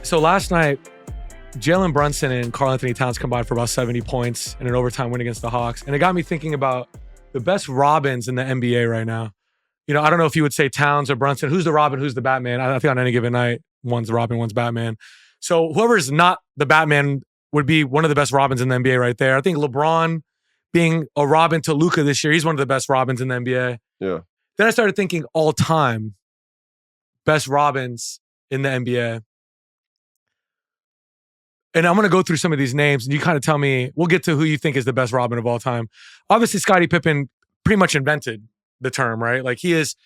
So last night, Jalen Brunson and Karl Anthony Towns combined for about 70 points in an overtime win against the Hawks. And it got me thinking about the best Robins in the NBA right now. You know, I don't know if you would say Towns or Brunson. Who's the Robin? Who's the Batman? I think on any given night, one's Robin, one's Batman. So whoever's not the Batman would be one of the best Robins in the NBA right there. I think LeBron being a Robin to Luka this year, he's one of the best Robins in the NBA. Yeah. Then I started thinking all time best Robins in the NBA. And I'm going to go through some of these names and you kind of tell me, we'll get to who you think is the best Robin of all time. Obviously, Scottie Pippen pretty much invented the term, right? Like it's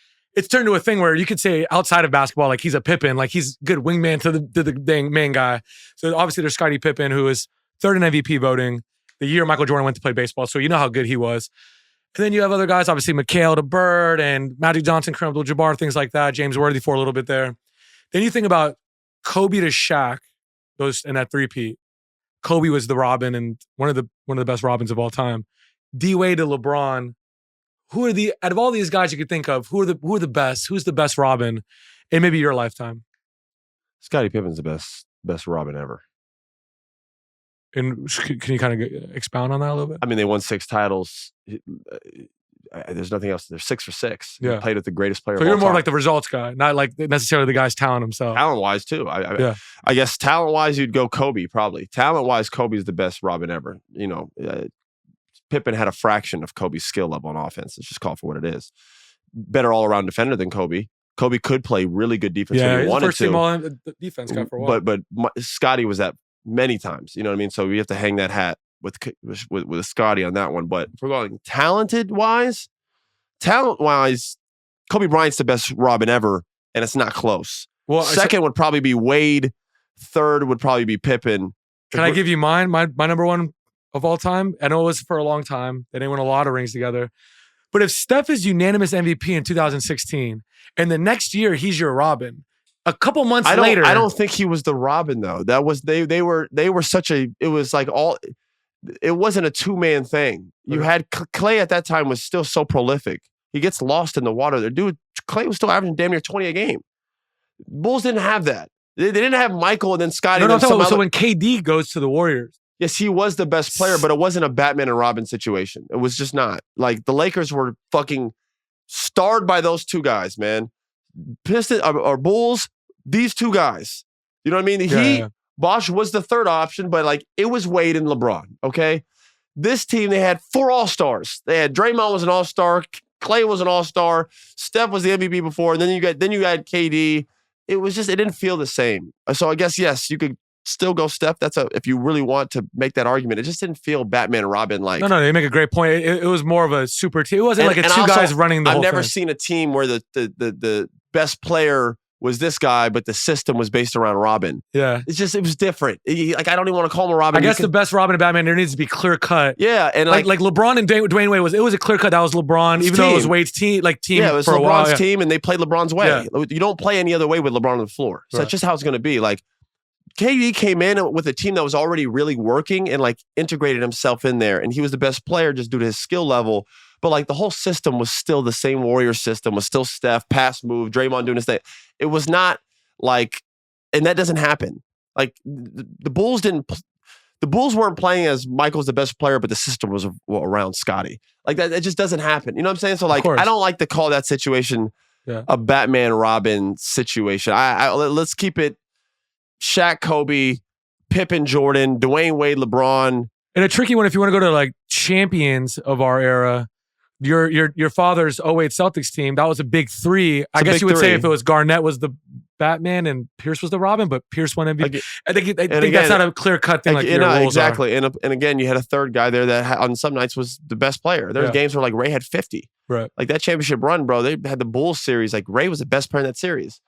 turned to a thing where you could say outside of basketball, like he's a Pippen, like he's good wingman to the dang main guy. So obviously there's Scottie Pippen, who is third in MVP voting the year Michael Jordan went to play baseball. So you know how good he was. And then you have other guys, obviously McHale to Bird and Magic Johnson, Kareem Abdul-Jabbar, things like that. James Worthy for a little bit there. Then you think about Kobe to Shaq, those in that three-peat. Kobe was the Robin and one of the best Robins of all time. D-Wade to LeBron. Out of all these guys you could think of, who are the best? Who's the best Robin in maybe your lifetime? Scottie Pippen's the best Robin ever. And can you kind of expound on that a little bit? I mean, they won 6 titles. There's nothing else. They're 6 for 6. Yeah. He played with the greatest player. So you're more like the results guy, not like necessarily the guy's talent himself. Talent-wise, too. I guess talent-wise, you'd go Kobe, probably. Talent-wise, Kobe's the best Robin ever. You know, Pippen had a fraction of Kobe's skill level on offense. Let's just call it for what it is. Better all-around defender than Kobe. Kobe could play really good defense if he wanted to. First team all defense guy for a while. But Scottie was that many times. You know what I mean? So we have to hang that hat with Scottie on that one. But if we're going talent-wise, Kobe Bryant's the best Robin ever, and it's not close. Well, second would probably be Wade. Third would probably be Pippen. Can I give you mine? My number one of all time? I know it was for a long time. They didn't win a lot of rings together. But if Steph is unanimous MVP in 2016, and the next year he's your Robin, a couple months later, I don't think he was the Robin though. That was they were such a. It was like all. It wasn't a 2-man thing. You had Clay at that time was still so prolific. He gets lost in the water there. Dude, Clay was still averaging damn near 20 a game. Bulls didn't have that. They didn't have Michael and then Scottie. So when KD goes to the Warriors. Yes, he was the best player, but it wasn't a Batman and Robin situation. It was just not. Like, the Lakers were fucking starred by those two guys, man. Pistons or Bulls, these two guys. You know what I mean? Bosh was the third option, but like it was Wade and LeBron, okay? This team, they had 4 all-stars. They had Draymond was an all-star, Clay was an all-star, Steph was the MVP before, and then you had KD. It didn't feel the same. So I guess, yes, you could still go Steph. If you really want to make that argument. It just didn't feel Batman and Robin like. No, they make a great point. It was more of a super team. It wasn't like two guys running the whole thing. I've never seen a team where the best player was this guy, but the system was based around Robin. Yeah. It was different. I don't even want to call him a Robin. I guess the best Robin and Batman, there needs to be clear cut. Yeah. And like LeBron and Dwayne Wade it was a clear cut. That was LeBron, even though it was Wade's team. Yeah, it was for LeBron's a while, team and they played LeBron's way. Yeah. You don't play any other way with LeBron on the floor. So that's just how it's going to be. Like, KD came in with a team that was already really working and like integrated himself in there. And he was the best player just due to his skill level. But like the whole system was still the same Warrior system, was still Steph, pass move, Draymond doing his thing. It was not like, and that doesn't happen. Like the Bulls weren't playing as Michael's the best player, but the system was around Scottie. Like that, it just doesn't happen. You know what I'm saying? So like, I don't like to call that situation a Batman Robin situation. Let's keep it Shaq, Kobe, Pippen, Jordan, Dwayne Wade, LeBron. And a tricky one if you want to go to like champions of our era. Your father's 08 Celtics team, that was a big 3. I guess you would say if it was Garnett was the Batman and Pierce was the Robin, but Pierce won MVP. I think that's not a clear-cut thing like your rules exactly. And again, you had a third guy there that on some nights was the best player. There was games where like Ray had 50. Right. Like that championship run, bro, they had the Bulls series. Like Ray was the best player in that series.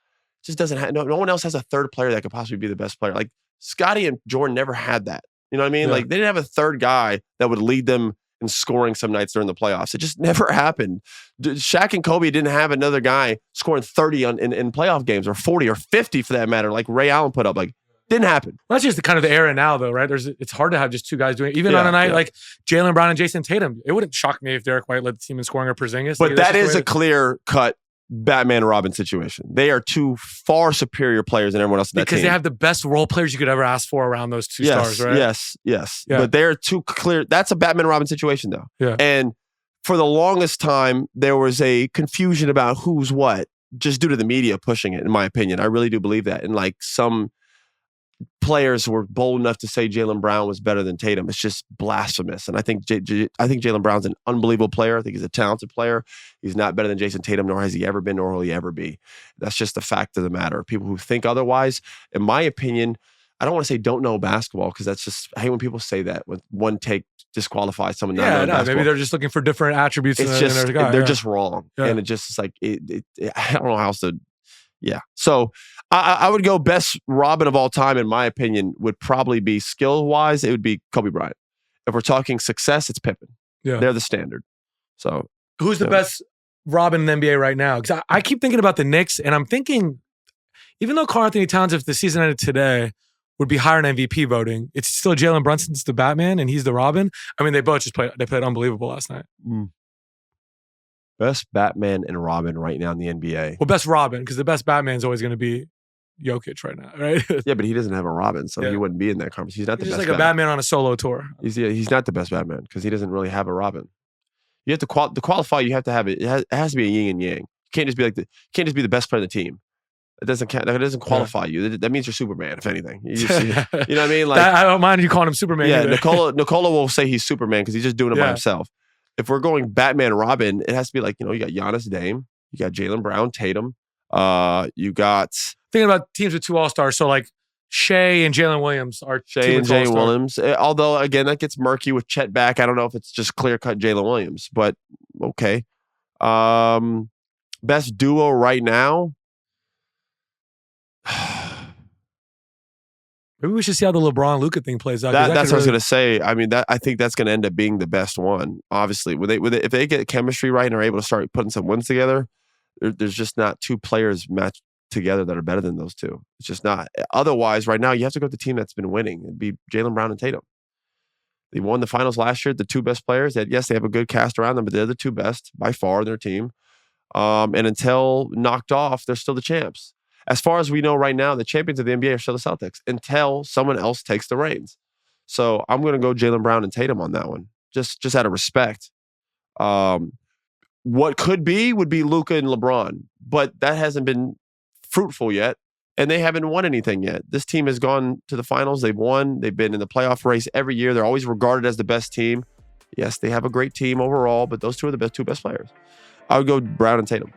Just doesn't have no one else has a third player that could possibly be the best player. Like Scottie and Jordan never had that. You know what I mean? Like they didn't have a third guy that would lead them in scoring some nights during the playoffs. It just never happened. Shaq and Kobe didn't have another guy scoring 30 in playoff games or 40 or 50 for that matter. Like Ray Allen put up. Like didn't happen. Well, that's just the kind of the era now, though, right? It's hard to have just two guys doing it. Even on a night like Jalen Brown and Jason Tatum. It wouldn't shock me if Derek White led the team in scoring or Porzingis. But that is a clear cut Batman and Robin situation. They are two far superior players than everyone else in that team. Because they have the best role players you could ever ask for around those two stars, right? Yes. Yeah. But they're too clear. That's a Batman and Robin situation, though. Yeah. And for the longest time, there was a confusion about who's what, just due to the media pushing it, in my opinion. I really do believe that. And like some players were bold enough to say Jalen Brown was better than Tatum. It's just blasphemous. And I think Jalen Brown's an unbelievable player. I think he's a talented player. He's not better than Jason Tatum, nor has he ever been, nor will he ever be. That's just the fact of the matter. People who think otherwise, in my opinion, I don't want to say don't know basketball, because that's just, I hate when people say that when one take disqualifies someone not knowing basketball. Maybe they're just looking for different attributes. It's just, they're just wrong. Yeah. And it just is like, I don't know how else to, So I would go best Robin of all time, in my opinion, would probably be skill-wise, it would be Kobe Bryant. If we're talking success, it's Pippen. Yeah. They're the standard. So who's the best Robin in the NBA right now? Because I keep thinking about the Knicks, and I'm thinking, even though Karl Anthony Towns, if the season ended today, would be higher in MVP voting, it's still Jalen Brunson's the Batman, and he's the Robin. I mean, they both just played unbelievable last night. Best Batman and Robin right now in the NBA. Well, best Robin, because the best Batman is always going to be Jokic right now, right? Yeah, but he doesn't have a Robin, so he wouldn't be in that conversation. He's not the He's best just like a Batman on a solo tour. He's not the best Batman because he doesn't really have a Robin. You have to qualify. You have to have it. It has to be a yin and yang. You can't just be the best player on the team. It doesn't count. That doesn't qualify you. That means you're Superman, if anything. You know what I mean? Like, I don't mind you calling him Superman. Yeah, either. Nicola will say he's Superman because he's just doing it by himself. If we're going Batman Robin, it has to be like, you got Giannis, Dame, you got Jalen Brown, Tatum, you got thinking about teams with two All-Stars. So like Shea and Jalen Williams are Shea and Jalen Williams. Although again, that gets murky with Chet back. I don't know if it's just clear cut Jalen Williams, but okay. Best duo right now. Maybe we should see how the LeBron-Luka thing plays out. That's what I was going to say. I mean, I think that's going to end up being the best one. Obviously, if they get chemistry right and are able to start putting some wins together, there's just not two players matched together that are better than those two. It's just not. Otherwise, right now, you have to go with the team that's been winning. It'd be Jalen Brown and Tatum. They won the finals last year. The two best players. Yes, they have a good cast around them, but they're the two best by far in their team. And until knocked off, they're still the champs. As far as we know right now, the champions of the NBA are still the Celtics until someone else takes the reins. So I'm going to go Jalen Brown and Tatum on that one, just out of respect. What would be Luka and LeBron, but that hasn't been fruitful yet, and they haven't won anything yet. This team has gone to the finals. They've won. They've been in the playoff race every year. They're always regarded as the best team. Yes, they have a great team overall, but those two are the two best players. I would go Brown and Tatum.